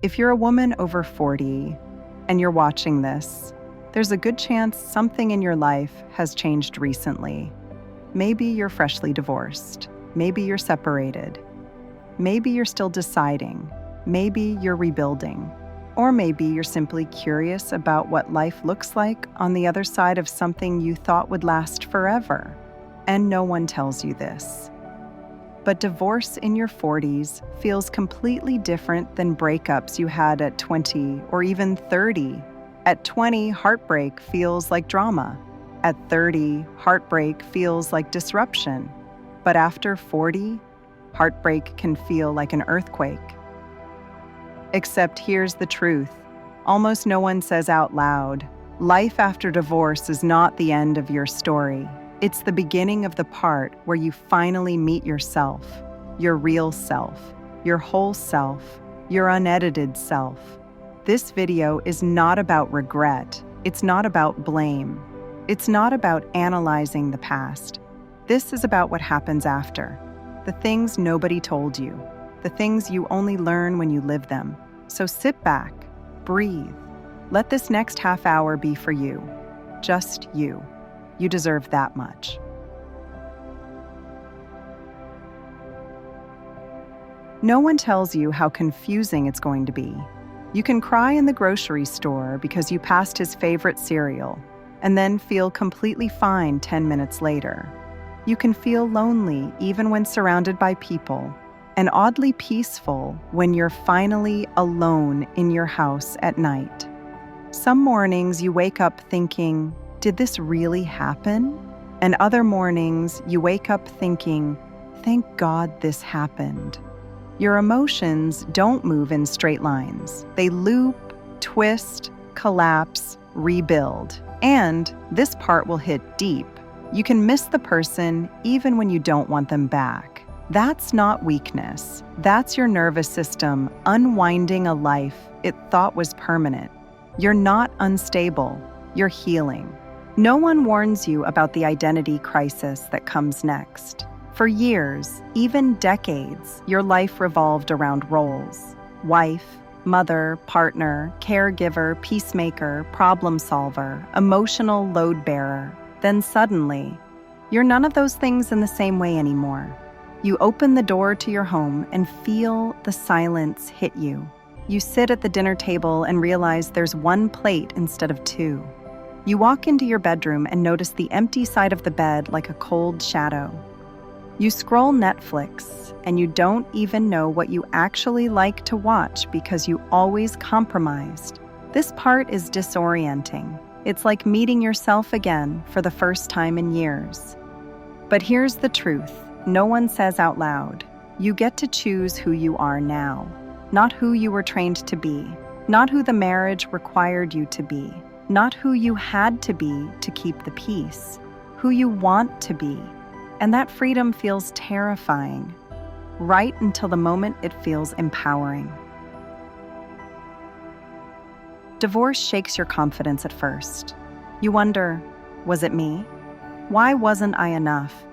If you're a woman over 40 and you're watching this, there's a good chance something in your life has changed recently. Maybe you're freshly divorced. Maybe you're separated. Maybe you're still deciding. Maybe you're rebuilding. Or maybe you're simply curious about what life looks like on the other side of something you thought would last forever. And no one tells you this. But divorce in your 40s feels completely different than breakups you had at 20 or even 30. At 20, heartbreak feels like drama. At 30, heartbreak feels like disruption. But after 40, heartbreak can feel like an earthquake. Except here's the truth. Almost no one says out loud, life after divorce is not the end of your story. It's the beginning of the part where you finally meet yourself, your real self, your whole self, your unedited self. This video is not about regret. It's not about blame. It's not about analyzing the past. This is about what happens after. The things nobody told you. The things you only learn when you live them. So sit back, breathe. Let this next half hour be for you. Just you. You deserve that much. No one tells you how confusing it's going to be. You can cry in the grocery store because you passed his favorite cereal, and then feel completely fine 10 minutes later. You can feel lonely even when surrounded by people, and oddly peaceful when you're finally alone in your house at night. Some mornings you wake up thinking, did this really happen? And other mornings you wake up thinking, thank God this happened. Your emotions don't move in straight lines. They loop, twist, collapse, rebuild. And this part will hit deep. You can miss the person even when you don't want them back. That's not weakness. That's your nervous system unwinding a life it thought was permanent. You're not unstable. You're healing. No one warns you about the identity crisis that comes next. For years, even decades, your life revolved around roles. Wife, mother, partner, caregiver, peacemaker, problem solver, emotional load bearer. Then suddenly, you're none of those things in the same way anymore. You open the door to your home and feel the silence hit you. You sit at the dinner table and realize there's one plate instead of two. You walk into your bedroom and notice the empty side of the bed like a cold shadow. You scroll Netflix and you don't even know what you actually like to watch because you always compromised. This part is disorienting. It's like meeting yourself again for the first time in years. But here's the truth. No one says out loud. You get to choose who you are now, not who you were trained to be, not who the marriage required you to be, not who you had to be to keep the peace, who you want to be. And that freedom feels terrifying, right until the moment it feels empowering. Divorce shakes your confidence at first. You wonder, was it me? Why wasn't I enough?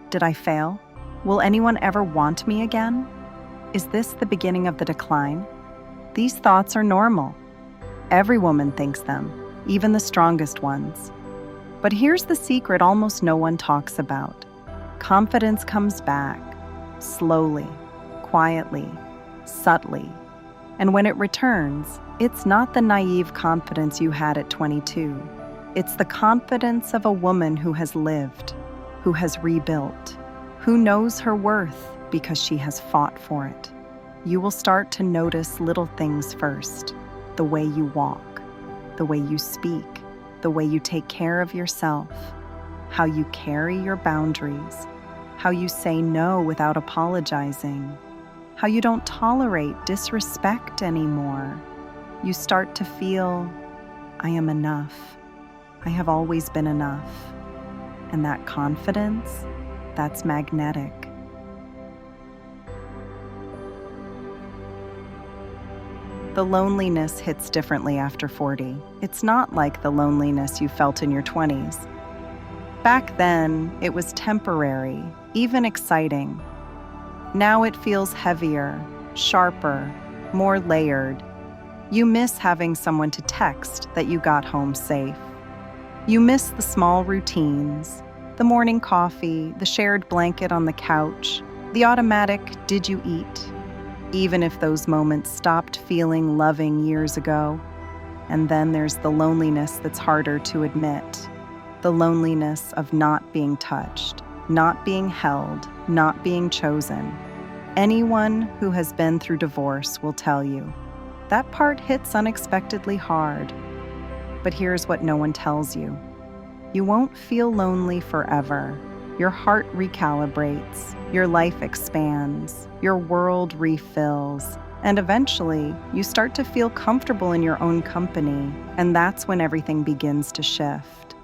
Did I fail? Will anyone ever want me again? Is this the beginning of the decline? These thoughts are normal. Every woman thinks them, even the strongest ones. But here's the secret almost no one talks about. Confidence comes back, slowly, quietly, subtly. And when it returns, it's not the naive confidence you had at 22. It's the confidence of a woman who has lived, who has rebuilt, who knows her worth because she has fought for it. You will start to notice little things first. The way you walk, the way you speak, the way you take care of yourself, how you carry your boundaries, how you say no without apologizing, how you don't tolerate disrespect anymore. You start to feel, I am enough. I have always been enough. And that confidence, that's magnetic. The loneliness hits differently after 40. It's not like the loneliness you felt in your 20s. Back then, it was temporary, even exciting. Now it feels heavier, sharper, more layered. You miss having someone to text that you got home safe. You miss the small routines, the morning coffee, the shared blanket on the couch, the automatic "did you eat?" Even if those moments stopped feeling loving years ago. And then there's the loneliness that's harder to admit. The loneliness of not being touched, not being held, not being chosen. Anyone who has been through divorce will tell you that part hits unexpectedly hard. But here's what no one tells you. You won't feel lonely forever. Your heart recalibrates, your life expands, your world refills, and eventually you start to feel comfortable in your own company, and that's when everything begins to shift.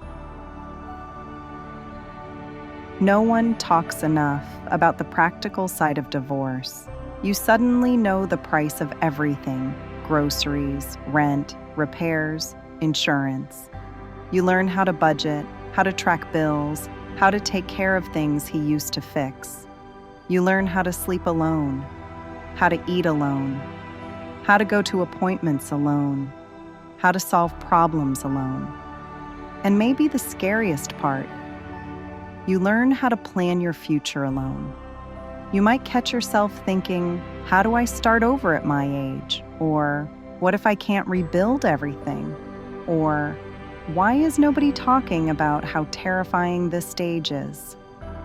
No one talks enough about the practical side of divorce. You suddenly know the price of everything: groceries, rent, repairs, insurance. You learn how to budget, how to track bills, how to take care of things he used to fix. You learn how to sleep alone, how to eat alone, how to go to appointments alone, how to solve problems alone. And maybe the scariest part, you learn how to plan your future alone. You might catch yourself thinking, how do I start over at my age? Or what if I can't rebuild everything? Or why is nobody talking about how terrifying this stage is?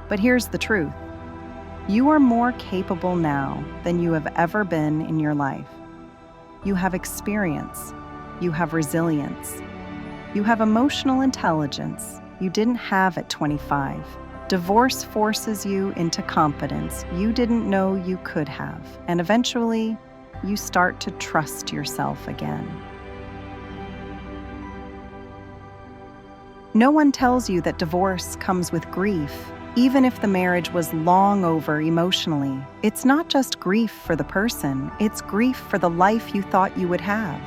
But here's the truth. You are more capable now than you have ever been in your life. You have experience. You have resilience. You have emotional intelligence you didn't have at 25. Divorce forces you into competence you didn't know you could have, and eventually, you start to trust yourself again. No one tells you that divorce comes with grief, even if the marriage was long over emotionally. It's not just grief for the person, it's grief for the life you thought you would have.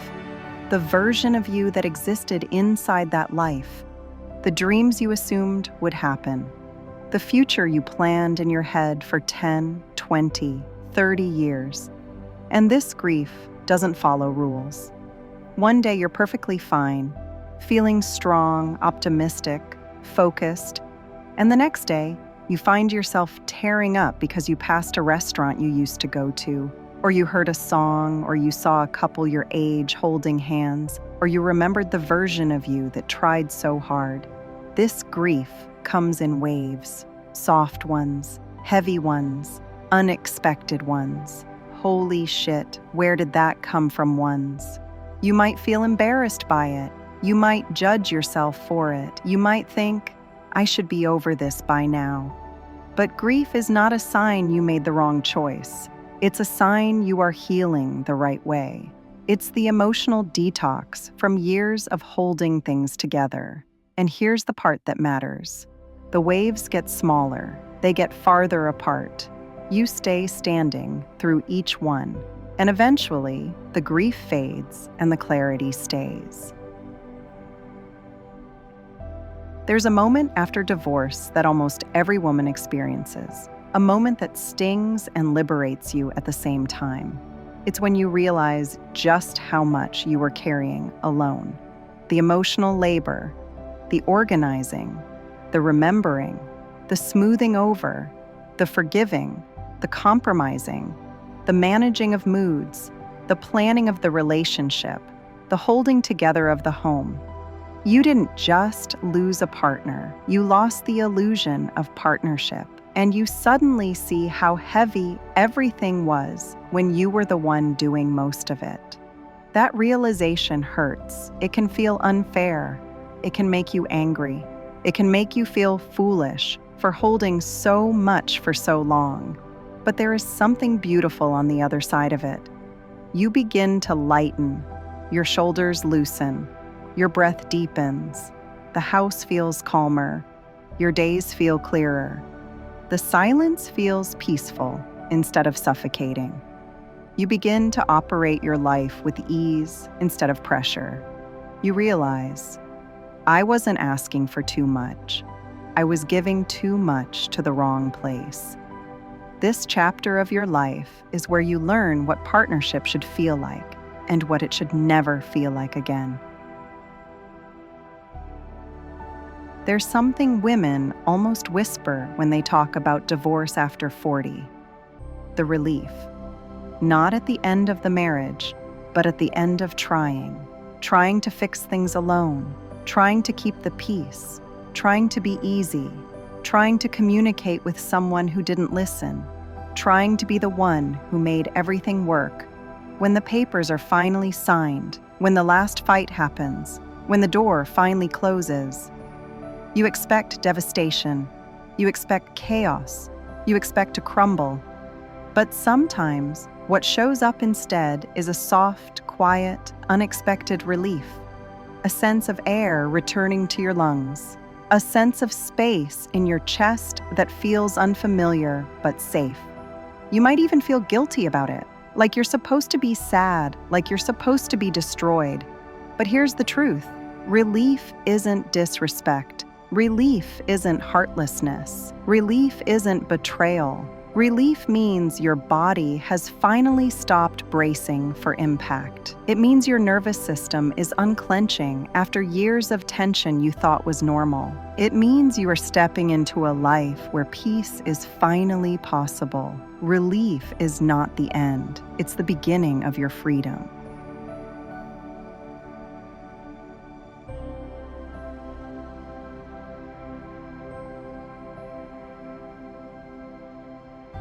The version of you that existed inside that life. The dreams you assumed would happen. The future you planned in your head for 10, 20, 30 years. And this grief doesn't follow rules. One day you're perfectly fine, feeling strong, optimistic, focused, and the next day you find yourself tearing up because you passed a restaurant you used to go to, or you heard a song, or you saw a couple your age holding hands, or you remembered the version of you that tried so hard. This grief comes in waves, soft ones, heavy ones, unexpected ones. Holy shit, where did that come from ones? You might feel embarrassed by it. You might judge yourself for it. You might think, I should be over this by now. But grief is not a sign you made the wrong choice. It's a sign you are healing the right way. It's the emotional detox from years of holding things together. And here's the part that matters. The waves get smaller. They get farther apart. You stay standing through each one. And eventually, the grief fades and the clarity stays. There's a moment after divorce that almost every woman experiences. A moment that stings and liberates you at the same time. It's when you realize just how much you were carrying alone. The emotional labor, the organizing, the remembering, the smoothing over, the forgiving, the compromising, the managing of moods, the planning of the relationship, the holding together of the home. You didn't just lose a partner, you lost the illusion of partnership, and you suddenly see how heavy everything was when you were the one doing most of it. That realization hurts. It can feel unfair. It can make you angry. It can make you feel foolish for holding so much for so long. But there is something beautiful on the other side of it. You begin to lighten. Your shoulders loosen. Your breath deepens. The house feels calmer. Your days feel clearer. The silence feels peaceful instead of suffocating. You begin to operate your life with ease instead of pressure. You realize, I wasn't asking for too much. I was giving too much to the wrong place. This chapter of your life is where you learn what partnership should feel like. and what it should never feel like again. There's something women almost whisper when they talk about divorce after 40. The relief. Not at the end of the marriage, but at the end of trying to fix things alone, trying to keep the peace, trying to be easy, trying to communicate with someone who didn't listen, trying to be the one who made everything work. When the papers are finally signed, when the last fight happens, when the door finally closes, you expect devastation, you expect chaos, you expect to crumble. But sometimes, what shows up instead is a soft, quiet, unexpected relief. A sense of air returning to your lungs. A sense of space in your chest that feels unfamiliar but safe. You might even feel guilty about it, like you're supposed to be sad, like you're supposed to be destroyed. But here's the truth. Relief isn't disrespect. Relief isn't heartlessness. Relief isn't betrayal. Relief means your body has finally stopped bracing for impact. It means your nervous system is unclenching after years of tension you thought was normal. It means you are stepping into a life where peace is finally possible. Relief is not the end. It's the beginning of your freedom.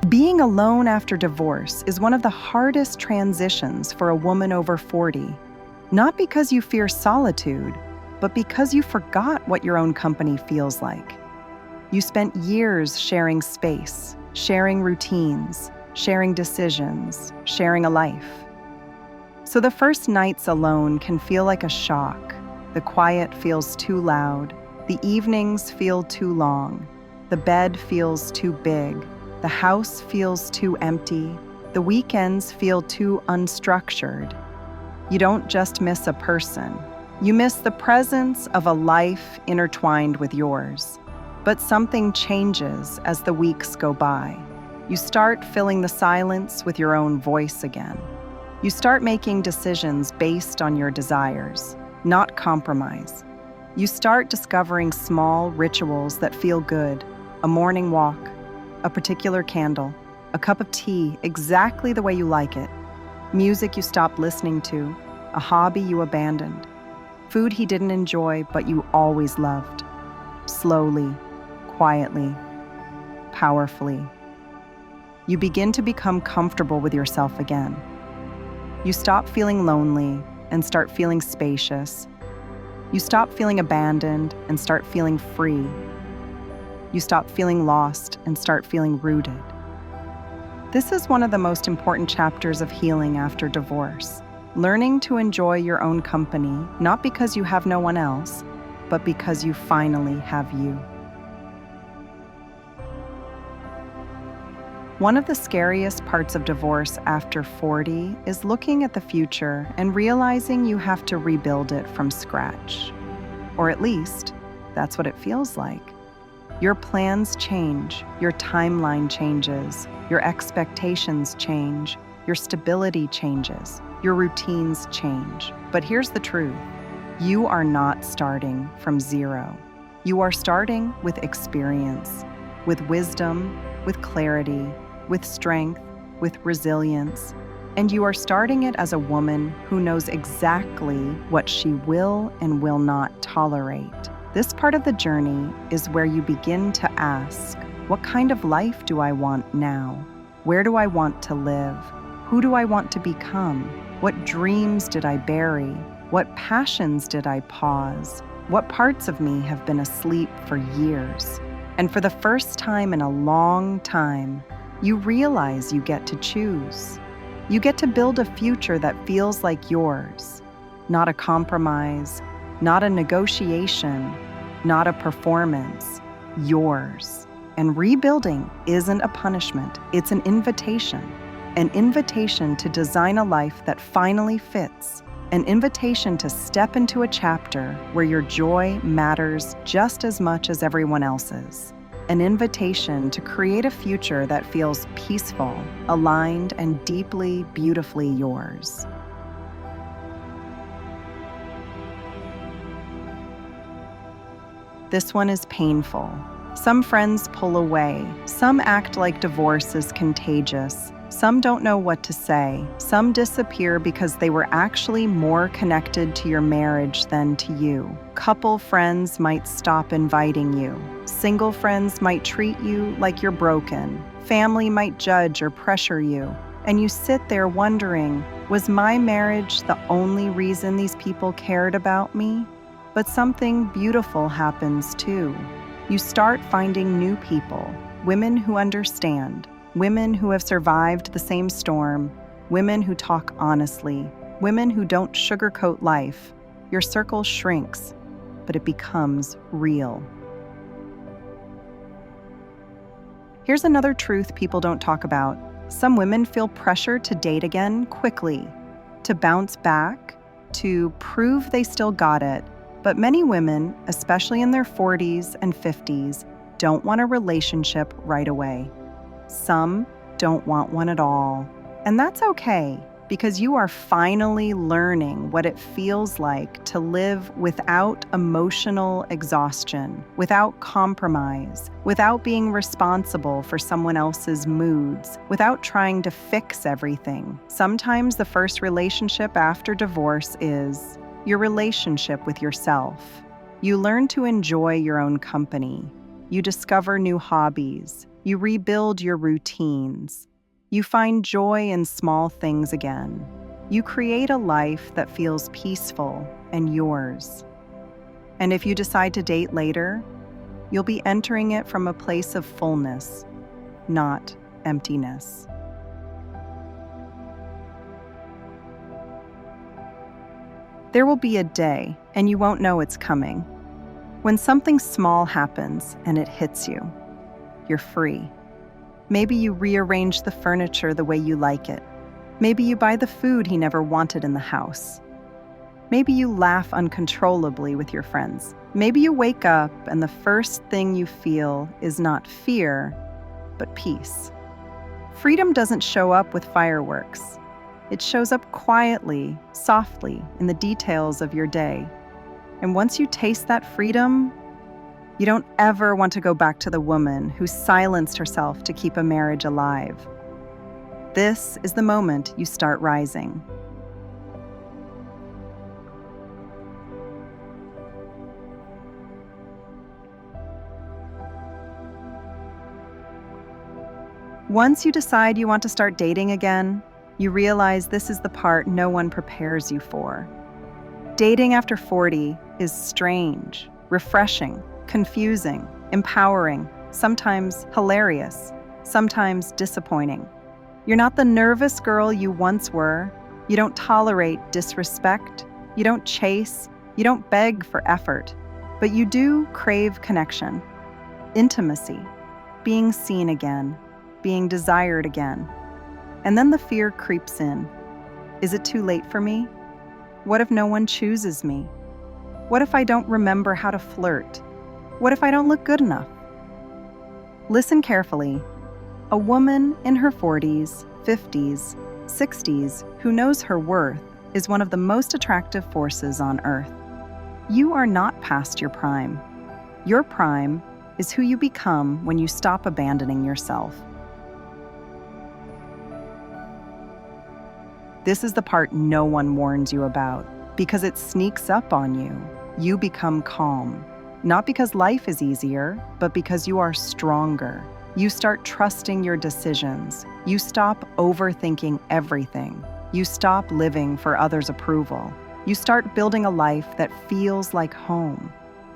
Being alone after divorce is one of the hardest transitions for a woman over 40, not because you fear solitude, but because you forgot what your own company feels like. You spent years sharing space, sharing routines, sharing decisions, sharing a life. So the first nights alone can feel like a shock. The quiet feels too loud. The evenings feel too long. The bed feels too big. The house feels too empty. The weekends feel too unstructured. You don't just miss a person. You miss the presence of a life intertwined with yours. But something changes as the weeks go by. You start filling the silence with your own voice again. You start making decisions based on your desires, not compromise. You start discovering small rituals that feel good, a morning walk, a particular candle, a cup of tea exactly the way you like it, music you stopped listening to, a hobby you abandoned, food he didn't enjoy but you always loved. Slowly, quietly, powerfully, you begin to become comfortable with yourself again. You stop feeling lonely and start feeling spacious. You stop feeling abandoned and start feeling free. You stop feeling lost and start feeling rooted. This is one of the most important chapters of healing after divorce. Learning to enjoy your own company, not because you have no one else, but because you finally have you. One of the scariest parts of divorce after 40 is looking at the future and realizing you have to rebuild it from scratch. Or at least, that's what it feels like. Your plans change, your timeline changes, your expectations change, your stability changes, your routines change. But here's the truth. You are not starting from zero. You are starting with experience, with wisdom, with clarity, with strength, with resilience. And you are starting it as a woman who knows exactly what she will and will not tolerate. This part of the journey is where you begin to ask, what kind of life do I want now? Where do I want to live? Who do I want to become? What dreams did I bury? What passions did I pause? What parts of me have been asleep for years? And for the first time in a long time, you realize you get to choose. You get to build a future that feels like yours, not a compromise, not a negotiation, not a performance, yours. And rebuilding isn't a punishment, it's an invitation to design a life that finally fits, an invitation to step into a chapter where your joy matters just as much as everyone else's, an invitation to create a future that feels peaceful, aligned, and deeply, beautifully yours. This one is painful. Some friends pull away. Some act like divorce is contagious. Some don't know what to say. Some disappear because they were actually more connected to your marriage than to you. Couple friends might stop inviting you. Single friends might treat you like you're broken. Family might judge or pressure you. And you sit there wondering, was my marriage the only reason these people cared about me? But something beautiful happens too. You start finding new people, women who understand, women who have survived the same storm, women who talk honestly, women who don't sugarcoat life. Your circle shrinks, but it becomes real. Here's another truth people don't talk about. Some women feel pressure to date again quickly, to bounce back, to prove they still got it. But many women, especially in their 40s and 50s, don't want a relationship right away. Some don't want one at all. And that's okay, because you are finally learning what it feels like to live without emotional exhaustion, without compromise, without being responsible for someone else's moods, without trying to fix everything. Sometimes the first relationship after divorce is your relationship with yourself. You learn to enjoy your own company. You discover new hobbies. You rebuild your routines. You find joy in small things again. You create a life that feels peaceful and yours. And if you decide to date later, you'll be entering it from a place of fullness, not emptiness. There will be a day, and you won't know it's coming, when something small happens and it hits you. You're free. Maybe you rearrange the furniture the way you like it. Maybe you buy the food he never wanted in the house. Maybe you laugh uncontrollably with your friends. Maybe you wake up and the first thing you feel is not fear, but peace. Freedom doesn't show up with fireworks. It shows up quietly, softly, in the details of your day. And once you taste that freedom, you don't ever want to go back to the woman who silenced herself to keep a marriage alive. This is the moment you start rising. Once you decide you want to start dating again, you realize this is the part no one prepares you for. Dating after 40 is strange, refreshing, confusing, empowering, sometimes hilarious, sometimes disappointing. You're not the nervous girl you once were. You don't tolerate disrespect. You don't chase. You don't beg for effort. But you do crave connection, intimacy, being seen again, being desired again. And then the fear creeps in. Is it too late for me? What if no one chooses me? What if I don't remember how to flirt? What if I don't look good enough? Listen carefully. A woman in her 40s, 50s, 60s who knows her worth is one of the most attractive forces on earth. You are not past your prime. Your prime is who you become when you stop abandoning yourself. This is the part no one warns you about, because it sneaks up on you. You become calm, not because life is easier, but because you are stronger. You start trusting your decisions. You stop overthinking everything. You stop living for others' approval. You start building a life that feels like home.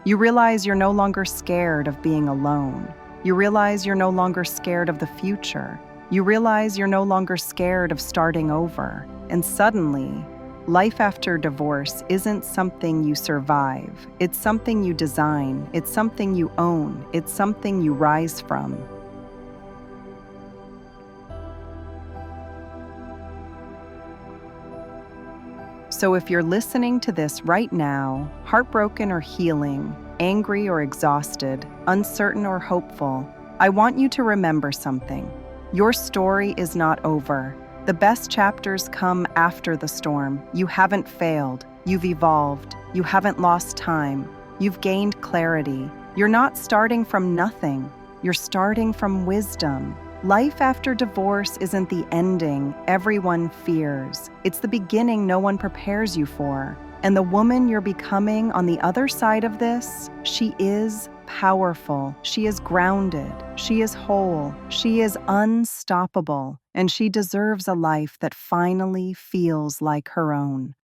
You realize you're no longer scared of being alone. You realize you're no longer scared of the future. You realize you're no longer scared of starting over. And suddenly, life after divorce isn't something you survive. It's something you design. It's something you own. It's something you rise from. So if you're listening to this right now, heartbroken or healing, angry or exhausted, uncertain or hopeful, I want you to remember something. Your story is not over. The best chapters come after the storm. You haven't failed. You've evolved. You haven't lost time. You've gained clarity. You're not starting from nothing, you're starting from wisdom. Life after divorce isn't the ending everyone fears. It's the beginning no one prepares you for. And the woman you're becoming on the other side of this, she is powerful, she is grounded, she is whole, she is unstoppable, and she deserves a life that finally feels like her own.